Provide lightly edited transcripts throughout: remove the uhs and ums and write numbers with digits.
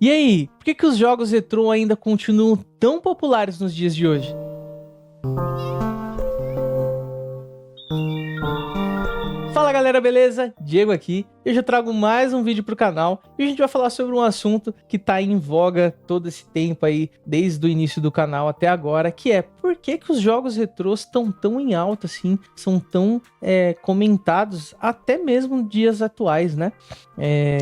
E aí, por que os jogos retrô ainda continuam tão populares nos dias de hoje? Fala galera, beleza? Diego aqui. Eu já trago mais um vídeo pro canal e a gente vai falar sobre um assunto que tá em voga todo esse tempo aí, desde o início do canal até agora, que é por que os jogos retrôs estão tão em alta assim, são tão comentados até mesmo nos dias atuais, né?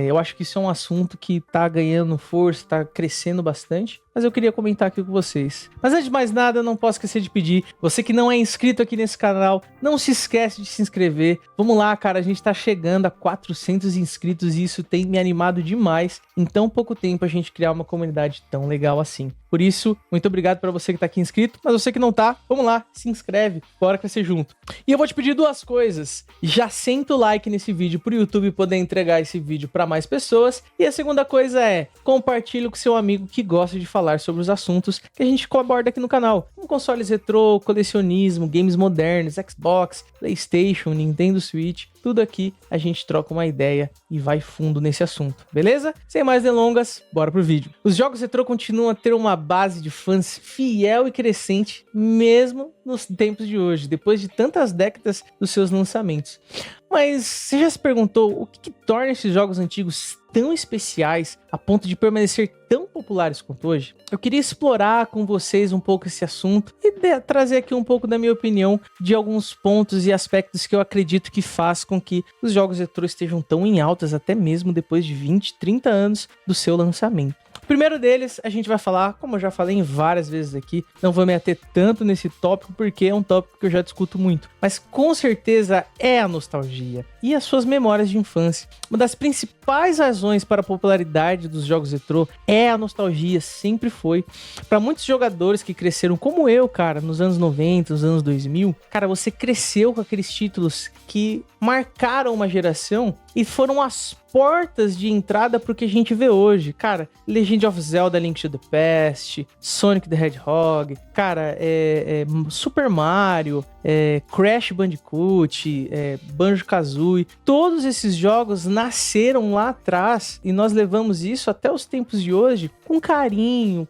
Eu acho que isso é um assunto que tá ganhando força, tá crescendo bastante, mas eu queria comentar aqui com vocês. Mas antes de mais nada, eu não posso esquecer de pedir, você que não é inscrito aqui nesse canal, não se esquece de se inscrever. Vamos lá, cara, a gente tá chegando a 400 inscritos e isso tem me animado demais. Em tão pouco tempo a gente criar uma comunidade tão legal assim. Por isso, muito obrigado para você que tá aqui inscrito, mas você que não tá, vamos lá, se inscreve, bora crescer junto. E eu vou te pedir duas coisas. Já senta o like nesse vídeo pro YouTube poder entregar esse vídeo para mais pessoas. E a segunda coisa é, compartilhe com seu amigo que gosta de falar sobre os assuntos que a gente aborda aqui no canal. Como consoles retrô, colecionismo, games modernos, Xbox, PlayStation, Nintendo Switch, tudo aqui a gente troca uma ideia e vai fundo nesse assunto, beleza? Sem mais delongas, bora pro vídeo. Os jogos retrô continuam a ter uma base de fãs fiel e crescente, mesmo nos tempos de hoje, depois de tantas décadas dos seus lançamentos. Mas você já se perguntou o que torna esses jogos antigos tão especiais a ponto de permanecer tão populares quanto hoje? Eu queria explorar com vocês um pouco esse assunto e trazer aqui um pouco da minha opinião de alguns pontos e aspectos que eu acredito que faz com que os jogos retrô estejam tão em altas até mesmo depois de 20, 30 anos do seu lançamento. O primeiro deles, a gente vai falar, como eu já falei várias vezes aqui, não vou me ater tanto nesse tópico porque é um tópico que eu já discuto muito, mas com certeza é a nostalgia e as suas memórias de infância. Uma das principais razões para a popularidade dos jogos retrô é a nostalgia, sempre foi. Para muitos jogadores que cresceram como eu, cara, nos anos 90, nos anos 2000, cara, você cresceu com aqueles títulos que marcaram uma geração e foram as portas de entrada pro que a gente vê hoje. Cara, Legend of Zelda Link to the Past, Sonic the Hedgehog, cara, Super Mario, Crash Bandicoot, Banjo-Kazooie, todos esses jogos nasceram lá atrás e nós levamos isso até os tempos de hoje com carinho,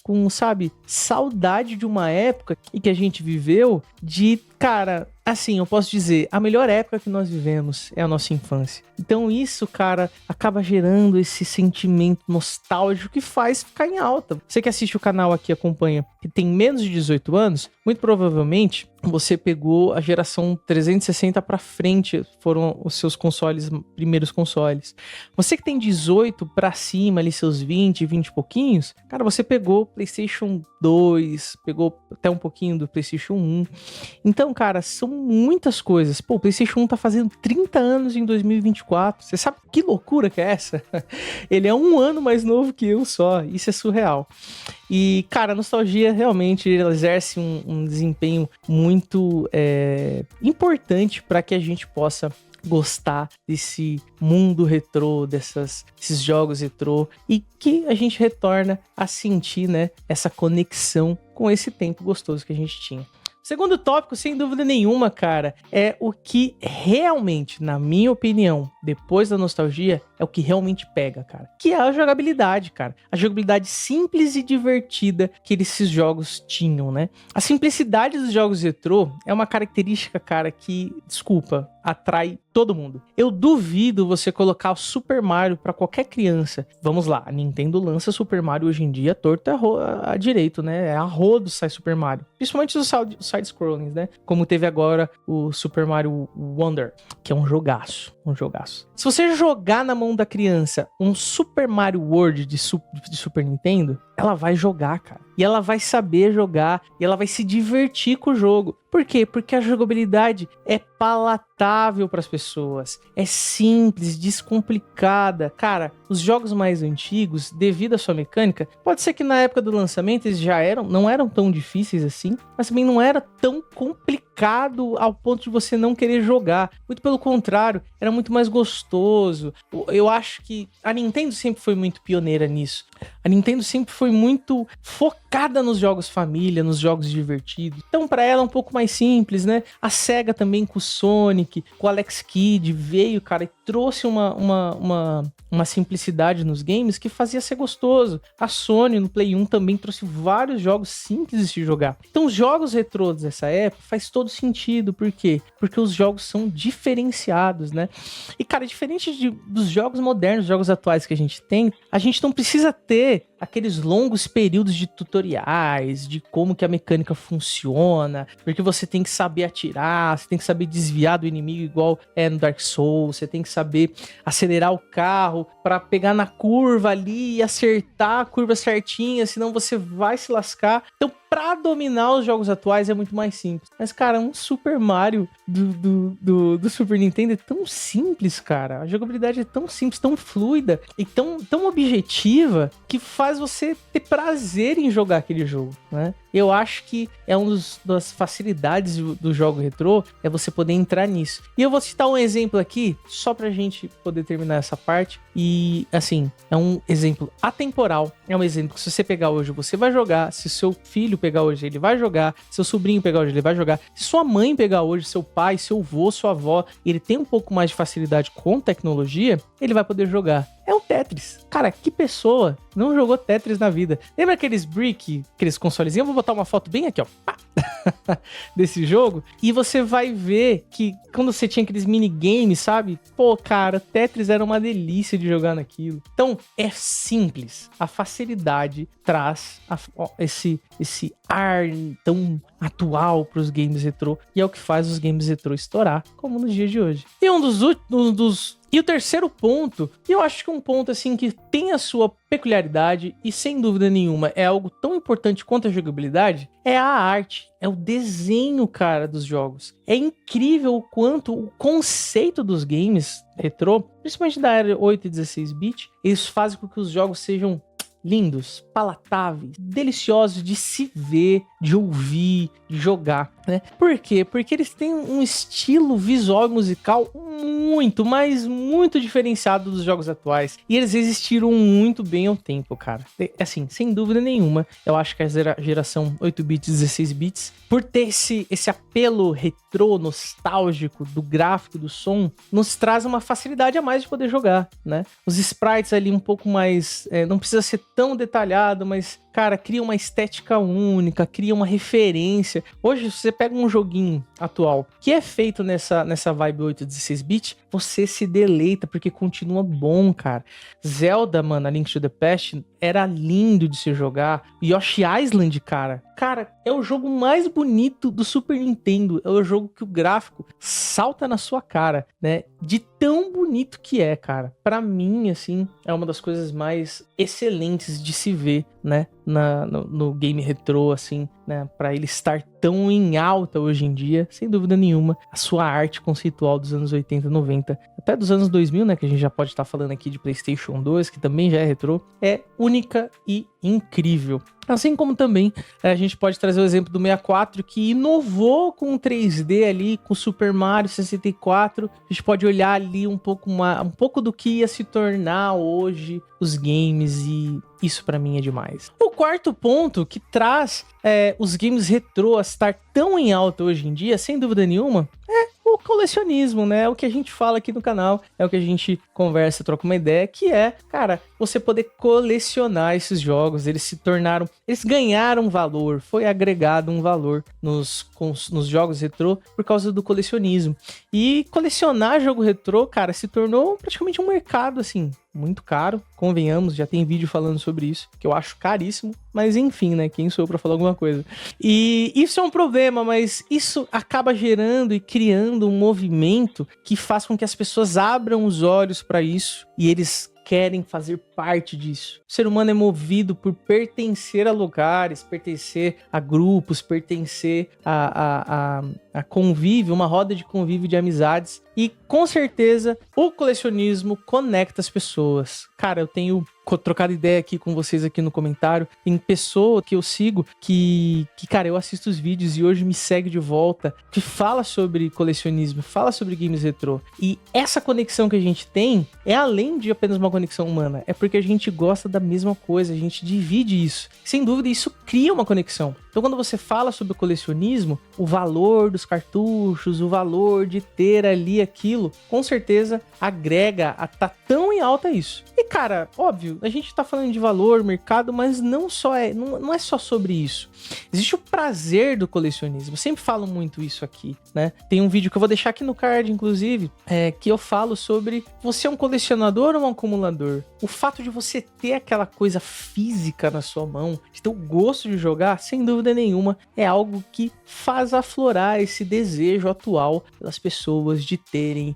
com sabe, saudade de uma época e que a gente viveu de, cara, assim, eu posso dizer, a melhor época que nós vivemos é a nossa infância. Então isso, cara, acaba gerando esse sentimento nostálgico que faz ficar em alta. Você que assiste o canal aqui, acompanha, que tem menos de 18 anos, muito provavelmente você pegou a geração 360 para frente, foram os seus consoles, primeiros consoles. Você que tem 18 para cima, ali seus 20 e pouquinhos, cara, você pegou PlayStation 2, pegou até um pouquinho do PlayStation 1. Então, cara, são muitas coisas. Pô, o PlayStation 1 tá fazendo 30 anos em 2024. Você sabe que loucura que é essa? Ele é um ano mais novo que eu só. Isso é surreal. E, cara, a nostalgia realmente exerce um desempenho muito importante para que a gente possa gostar desse mundo retrô, desses jogos retrô, e que a gente retorna a sentir, né, essa conexão com esse tempo gostoso que a gente tinha. Segundo tópico, sem dúvida nenhuma, cara, é o que realmente, na minha opinião, depois da nostalgia, é o que realmente pega, cara. Que é a jogabilidade, cara. A jogabilidade simples e divertida que esses jogos tinham, né? A simplicidade dos jogos retrô é uma característica, cara, que, desculpa, atrai todo mundo. Eu duvido você colocar o Super Mario pra qualquer criança. Vamos lá, a Nintendo lança Super Mario hoje em dia torto a direito, né? É a rodo sai Super Mario. Principalmente os side-scrollings, né? Como teve agora o Super Mario Wonder, que é um jogaço. Se você jogar na mão da criança um Super Mario World de Super Nintendo, ela vai jogar, cara. E ela vai saber jogar, e ela vai se divertir com o jogo. Por quê? Porque a jogabilidade é palatável para as pessoas. É simples, descomplicada. Cara, os jogos mais antigos, devido à sua mecânica, pode ser que na época do lançamento eles não eram tão difíceis assim, mas também não era tão complicado ao ponto de você não querer jogar. Muito pelo contrário, era muito mais gostoso. Eu acho que a Nintendo sempre foi muito pioneira nisso. A Nintendo sempre foi muito focada focada nos jogos família, nos jogos divertidos. Então, pra ela é um pouco mais simples, né? A SEGA também com o Sonic, com o Alex Kidd, veio, cara, e trouxe uma simplicidade nos games que fazia ser gostoso. A Sony, no Play 1, também trouxe vários jogos simples de se jogar. Então, os jogos retrôs dessa época faz todo sentido. Por quê? Porque os jogos são diferenciados, né? E, cara, diferente dos jogos modernos, jogos atuais que a gente tem, a gente não precisa ter aqueles longos períodos de tutoriais, de como que a mecânica funciona, porque você tem que saber atirar, você tem que saber desviar do inimigo igual é no Dark Souls, você tem que saber acelerar o carro pra pegar na curva ali e acertar a curva certinha, senão você vai se lascar. Então, pra dominar os jogos atuais é muito mais simples. Mas, cara, um Super Mario do Super Nintendo é tão simples, cara. A jogabilidade é tão simples, tão fluida e tão objetiva que faz você ter prazer em jogar aquele jogo, né? Eu acho que é uma das facilidades do jogo retrô, é você poder entrar nisso. E eu vou citar um exemplo aqui, só pra gente poder terminar essa parte. E, assim, é um exemplo atemporal. É um exemplo que se você pegar hoje, você vai jogar. Se seu filho pegar hoje, ele vai jogar. Se seu sobrinho pegar hoje, ele vai jogar. Se sua mãe pegar hoje, seu pai, seu avô, sua avó, ele tem um pouco mais de facilidade com tecnologia, ele vai poder jogar. É um Tetris. Cara, que pessoa não jogou Tetris na vida? Lembra aqueles brick, aqueles consolezinhos? Eu vou botar uma foto bem aqui, ó. Desse jogo. E você vai ver que quando você tinha aqueles minigames, sabe? Pô, cara, Tetris era uma delícia de jogar naquilo. Então, é simples. A facilidade traz esse ar tão atual pros games retrô. E é o que faz os games retrô estourar, como nos dias de hoje. E E o terceiro ponto, e eu acho que um ponto assim que tem a sua peculiaridade e sem dúvida nenhuma é algo tão importante quanto a jogabilidade, é a arte, é o desenho, cara, dos jogos. É incrível o quanto o conceito dos games retrô, principalmente da era 8 e 16 bit, eles fazem com que os jogos sejam lindos, palatáveis, deliciosos de se ver, de ouvir, de jogar, né? Por quê? Porque eles têm um estilo visual e musical muito, mas muito diferenciado dos jogos atuais. E eles existiram muito bem ao tempo, cara. Assim, sem dúvida nenhuma, eu acho que a geração 8 bits e 16 bits, por ter esse apelo retrô, nostálgico, do gráfico, do som, nos traz uma facilidade a mais de poder jogar, né? Os sprites ali um pouco mais... não precisa ser tão detalhado, mas, cara, cria uma estética única, cria uma referência. Hoje, se você pega um joguinho atual que é feito nessa vibe 8 16 bit, você se deleita, porque continua bom, cara. Zelda, mano, A Link to the Past, era lindo de se jogar. Yoshi Island, cara, é o jogo mais bonito do Super Nintendo. É o jogo que o gráfico salta na sua cara, né? De tão bonito que é, cara. Pra mim, assim, é uma das coisas mais excelentes de se ver, né? No game retrô, assim, né? Pra ele estar tão em alta hoje em dia, sem dúvida nenhuma, a sua arte conceitual dos anos 80, 90, até dos anos 2000, né? Que a gente já pode estar falando aqui de PlayStation 2, que também já é retrô, é única e incrível. Assim como também a gente pode trazer o exemplo do 64, que inovou com o 3D ali, com o Super Mario 64. A gente pode olhar ali um pouco do que ia se tornar hoje os games, e isso pra mim é demais. O quarto ponto que traz os games retrô a estar tão em alta hoje em dia, sem dúvida nenhuma, é o colecionismo, né? É o que a gente fala aqui no canal, é o que a gente conversa, troca uma ideia, que é, cara, você poder colecionar esses jogos. Eles ganharam valor, foi agregado um valor nos jogos retrô por causa do colecionismo. E colecionar jogo retrô, cara, se tornou praticamente um mercado, assim, muito caro, convenhamos, já tem vídeo falando sobre isso, que eu acho caríssimo, mas enfim, né, quem sou eu pra falar alguma coisa? E isso é um problema, mas isso acaba gerando e criando um movimento que faz com que as pessoas abram os olhos pra isso, e eles querem fazer parte disso. O ser humano é movido por pertencer a lugares, pertencer a grupos, pertencer a convívio, uma roda de convívio de amizades. E com certeza o colecionismo conecta as pessoas. Cara, eu tenho trocado ideia aqui com vocês aqui no comentário. Tem pessoa que eu sigo que, cara, eu assisto os vídeos e hoje me segue de volta, que fala sobre colecionismo, fala sobre games retrô. E essa conexão que a gente tem é além de apenas uma conexão humana. É porque porque a gente gosta da mesma coisa, a gente divide isso. Sem dúvida, isso cria uma conexão. Então, quando você fala sobre o colecionismo, o valor dos cartuchos, o valor de ter ali aquilo, com certeza agrega a tá tão em alta isso. E, cara, óbvio, a gente tá falando de valor, mercado, mas não é só sobre isso. Existe o prazer do colecionismo. Eu sempre falo muito isso aqui, né? Tem um vídeo que eu vou deixar aqui no card, inclusive, que eu falo sobre você é um colecionador ou um acumulador. O fato de você ter aquela coisa física na sua mão, de ter o gosto de jogar, sem dúvida nenhuma, é algo que faz aflorar esse desejo atual das pessoas de terem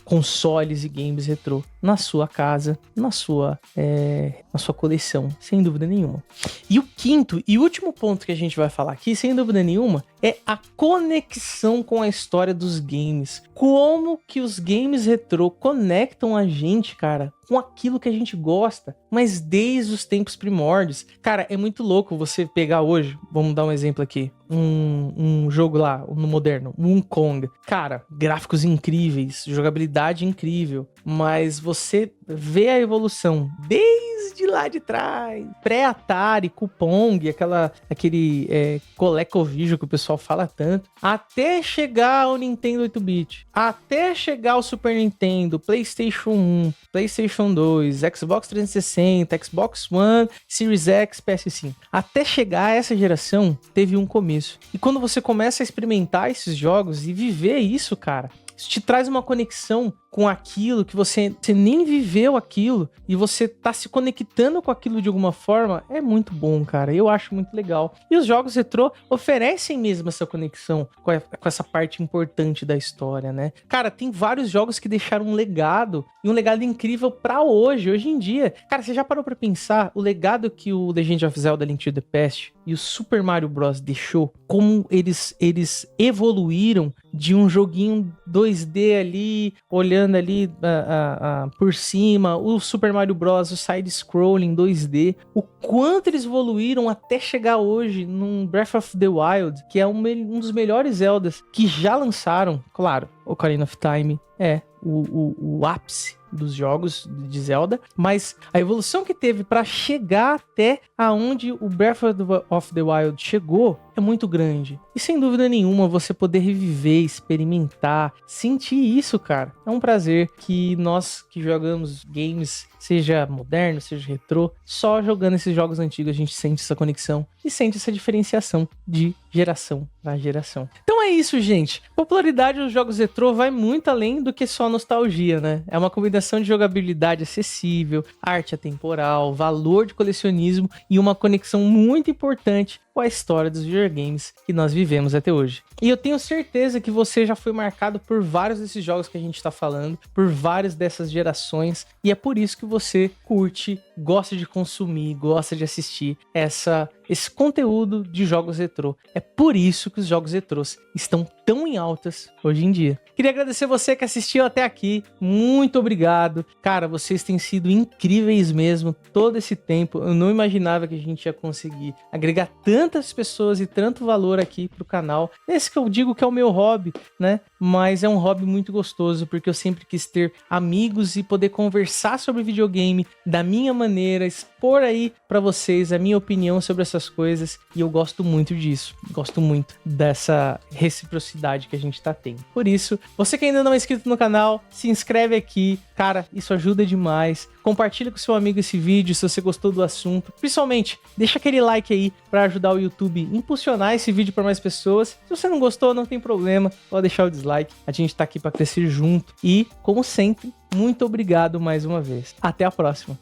consoles e games retrô na sua casa, na sua coleção, sem dúvida nenhuma. E o quinto e último ponto que a gente vai falar aqui, sem dúvida nenhuma, é a conexão com a história dos games. Como que os games retrô conectam a gente, cara, com aquilo que a gente gosta, mas desde os tempos primórdios. Cara, é muito louco você pegar hoje, vamos dar um exemplo aqui, um jogo lá, no moderno, Wukong. Cara, gráficos incríveis, jogabilidade incrível, mas você vê a evolução desde lá de trás, pré-Atari, Kupong, aquele ColecoVision que o pessoal fala tanto, até chegar ao Nintendo 8-bit, até chegar ao Super Nintendo, PlayStation 1, PlayStation 2, Xbox 360, Xbox One, Series X, PS5. Até chegar a essa geração, teve um começo. E quando você começa a experimentar esses jogos e viver isso, cara, isso te traz uma conexão com aquilo que você nem viveu aquilo e você tá se conectando com aquilo de alguma forma. É muito bom, cara. Eu acho muito legal. E os jogos retrô oferecem mesmo essa conexão com essa parte importante da história, né? Cara, tem vários jogos que deixaram um legado e um legado incrível pra hoje em dia. Cara, você já parou pra pensar o legado que o Legend of Zelda Link to the Past e o Super Mario Bros. Deixou? Como eles evoluíram de um joguinho 2D ali, olhando ali por cima, o Super Mario Bros, o side-scrolling 2D, o quanto eles evoluíram até chegar hoje num Breath of the Wild, que é um dos melhores Zeldas que já lançaram. Claro, Ocarina of Time é o ápice dos jogos de Zelda, mas a evolução que teve para chegar até aonde o Breath of the Wild chegou é muito grande. E sem dúvida nenhuma, você poder reviver, experimentar, sentir isso, cara, é um prazer que nós que jogamos games, seja moderno, seja retrô, só jogando esses jogos antigos a gente sente essa conexão e sente essa diferenciação de geração para geração. Então é isso, gente. A popularidade dos jogos retrô vai muito além do que só nostalgia, né? É uma combinação de jogabilidade acessível, arte atemporal, valor de colecionismo e uma conexão muito importante com a história dos videogames que nós vivemos até hoje. E eu tenho certeza que você já foi marcado por vários desses jogos que a gente está falando, por várias dessas gerações, e é por isso que você curte, gosta de consumir, gosta de assistir esse conteúdo de jogos retrô. É por isso que os jogos retrôs estão tão em altas hoje em dia. Queria agradecer você que assistiu até aqui. Muito obrigado. Cara, vocês têm sido incríveis mesmo todo esse tempo. Eu não imaginava que a gente ia conseguir agregar tantas pessoas e tanto valor aqui pro canal. Esse que eu digo que é o meu hobby, né? Mas é um hobby muito gostoso, porque eu sempre quis ter amigos e poder conversar sobre videogame da minha maneira, expor aí pra vocês a minha opinião sobre essas coisas, e eu gosto muito disso. Gosto muito dessa reciprocidade que a gente tá tendo. Por isso, você que ainda não é inscrito no canal, se inscreve aqui. Cara, isso ajuda demais. Compartilha com seu amigo esse vídeo se você gostou do assunto. Principalmente, deixa aquele like aí para ajudar o YouTube a impulsionar esse vídeo para mais pessoas. Se você não gostou, não tem problema, pode deixar o dislike. A gente tá aqui para crescer junto. E, como sempre, muito obrigado mais uma vez. Até a próxima.